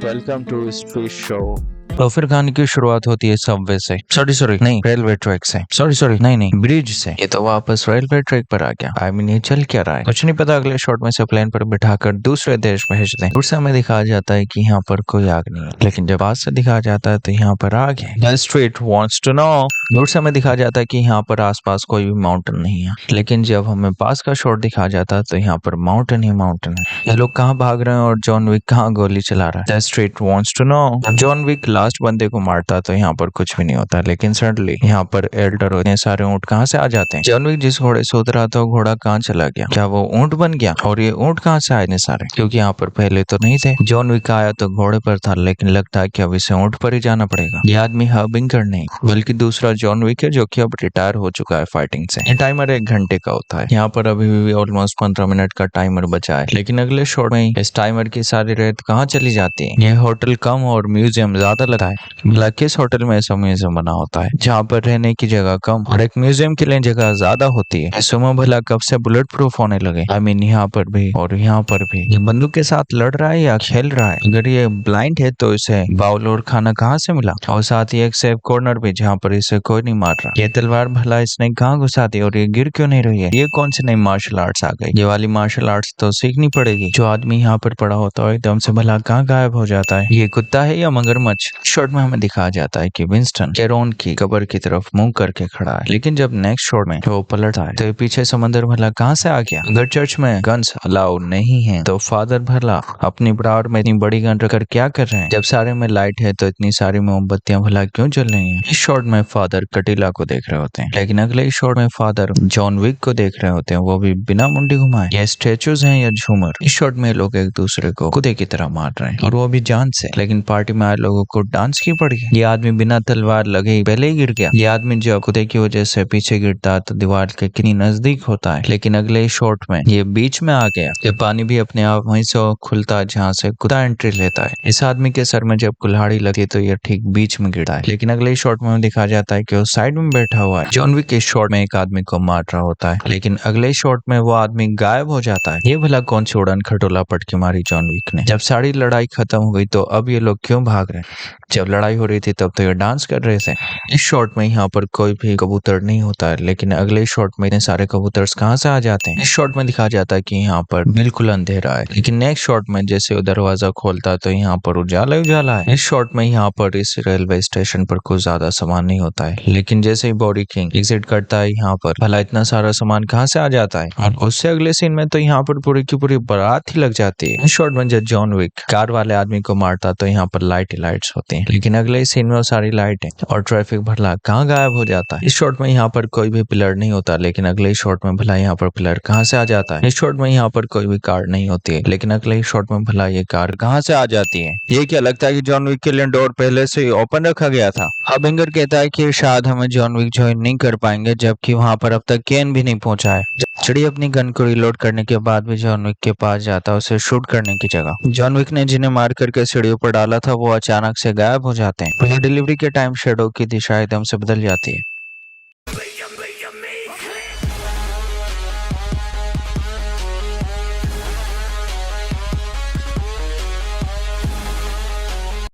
Welcome to street show. तो फिर कहानी की शुरुआत होती है सबवे से, सॉरी नहीं, रेलवे ट्रैक से, सॉरी नहीं, ब्रिज से। ये तो वापस रेलवे ट्रैक पर आ गया। आई मीन ये चल क्या रहा है कुछ नहीं पता। अगले शॉट में से प्लेन पर बिठाकर दूसरे देश भेज दें। दूर से हमें दिखाया जाता है कि यहाँ पर कोई आग नहीं है, लेकिन जब पास से दिखाया जाता है तो यहाँ पर आग है। The street wants to know. दूर से हमें दिखाया जाता है कि यहाँ पर आसपास कोई भी माउंटेन नहीं है, लेकिन जब हमें पास का शॉट दिखाया जाता है तो यहाँ पर माउंटेन ही माउंटेन है। ये लोग कहाँ भाग रहे हैं और जॉन विक कहाँ गोली चला रहा है। The street wants to know. John Wick last बंदे को मारता तो यहाँ पर कुछ भी नहीं होता, लेकिन सडनली यहाँ पर एल्डर इतने सारे ऊँट कहाँ से आ जाते हैं। जॉन विक जिस घोड़े से उतरा था वो घोड़ा कहाँ चला गया, क्या वो ऊँट बन गया? और ये ऊँट कहाँ से आए इतने सारे, क्योंकि यहाँ पर पहले तो नहीं थे। जॉन विक आया तो घोड़े पर था, लेकिन लगता है कि अब इसे ऊँट पर ही जाना पड़ेगा। ये आदमी हर्बिंगर नहीं बल्कि दूसरा जॉन विक है, जो कि अब रिटायर हो चुका है फाइटिंग से। ये टाइमर 1 घंटे का होता है। यहाँ पर अभी भी ऑलमोस्ट 15 मिनट का टाइमर बचा है, लेकिन अगले शॉट में इस टाइमर की सारी रेत कहाँ चली जाती है। ये होटल कम और म्यूजियम ज्यादा लगा है। किस होटल में ऐसा म्यूजियम बना होता है जहाँ पर रहने की जगह कम और एक म्यूजियम के लिए जगह ज्यादा होती है। सुमो भला कब से बुलेट प्रूफ होने लगे। आई मीन यहाँ पर भी और यहाँ पर भी। ये बंदूक के साथ लड़ रहा है या खेल रहा है? अगर ये ब्लाइंड है तो इसे बाउल और खाना कहाँ से मिला, और साथ ही एक सेफ कॉर्नर भी जहाँ पर इसे कोई नहीं मार रहा। ये तलवार भला इसने कहाँ घुसा दी और ये गिर क्यों नहीं रही है? ये कौन सी नई मार्शल आर्ट्स आ गई? ये वाली मार्शल आर्ट्स तो सीखनी पड़ेगी। जो आदमी यहाँ पर पड़ा होता है एकदम से भला कहाँ गायब हो जाता है? ये कुत्ता है या मगरमच्छ? शॉट में हमें दिखाया जाता है कि विंस्टन कैरोन की कब्र की तरफ मुंह करके खड़ा है, लेकिन जब नेक्स्ट शॉट में वो पलटता है तो ये पीछे समंदर भला कहाँ से आ गया? अगर चर्च में गन्स अलाउ नहीं है तो फादर भला अपनी ब्राउड में इतनी बड़ी गन रखकर क्या कर रहे हैं? जब सारे में लाइट है तो इतनी सारी मोमबत्तियां भला क्यों जल रही हैं? इस शॉट में फादर कटीला को देख रहे होते हैं, लेकिन अगले शॉट में फादर जॉन विक को देख रहे होते हैं, वो भी बिना मुंडी घुमाए। ये स्टेचूज हैं या झूमर? इस शॉट में लोग एक दूसरे को कुत्ते की तरह मार रहे हैं, और वो भी जान से। लेकिन पार्टी में आए लोगों को डांस की पड़ी है। ये आदमी बिना तलवार लगे ही पहले ही गिर गया। ये आदमी जब कुत्ते की वजह से पीछे गिरता है तो दीवार के कितनी नजदीक होता है, लेकिन अगले शॉट में ये बीच में आ गया। ये पानी भी अपने आप वहीं से खुलता है जहाँ से कुत्ता एंट्री लेता है। इस आदमी के सर में जब कुल्हाड़ी लगती है तो ये ठीक बीच में गिरता है, लेकिन अगले शॉट में दिखाया जाता है कि वो साइड में बैठा हुआ है। जॉन विक के शॉट में एक आदमी को मार रहा होता है, लेकिन अगले शॉट में वो आदमी गायब हो जाता है। ये भला कौन सी उड़न खटोला पटकी मारी जॉन विक ने? जब सारी लड़ाई खत्म हो गई तो अब ये लोग क्यों भाग रहे हैं? जब लड़ाई हो रही थी तब तो ये डांस कर रहे थे। इस शॉट में यहाँ पर कोई भी कबूतर नहीं होता है, लेकिन अगले शॉट में इतने सारे कबूतर कहाँ से आ जाते हैं? इस शॉट में दिखाया जाता है कि यहाँ पर बिल्कुल अंधेरा है, लेकिन नेक्स्ट शॉट में जैसे वो दरवाजा खोलता है तो यहाँ पर उजाला उजाला है। इस शॉट में यहाँ पर इस रेलवे स्टेशन पर कुछ ज्यादा सामान नहीं होता है, लेकिन जैसे ही बॉडी किंग एग्जिट करता है यहाँ पर भला इतना सारा सामान कहाँ से आ जाता है? और उससे अगले सीन में तो यहाँ पर पूरी की पूरी बारात ही लग जाती है। इस शॉट में जब जॉन विक कार वाले आदमी को मारता तो यहाँ पर लाइट ही लाइट्स होती है, लेकिन अगले सीन में वो सारी लाइट है और ट्रैफिक भला कहाँ गायब हो जाता है। इस शॉट में यहाँ पर कोई भी पिलर नहीं होता, लेकिन अगले शॉट में भला यहाँ पर पिलर कहाँ से आ जाता है। इस शॉट में यहाँ पर कोई भी कार नहीं होती है, लेकिन अगले शॉट में भला ये कार कहाँ से आ जाती है। ये क्या लगता है कि जॉन विक के लिए डोर पहले से ही ओपन रखा गया था। हबिंगर कहता है कि शायद हमें जॉन विक ज्वाइन नहीं कर पाएंगे, जबकि वहां पर अब तक केन भी नहीं पहुंचा है। चिड़ी अपनी गन को रिलोड करने के बाद भी जॉन विक के पास जाता है उसे शूट करने की जगह। जॉन विक ने जिन्हें मार करके सीढ़ियों पर डाला था वो अचानक से गायब हो जाते हैं। डिलीवरी के टाइम शेडो की दिशा एकदम से बदल जाती है।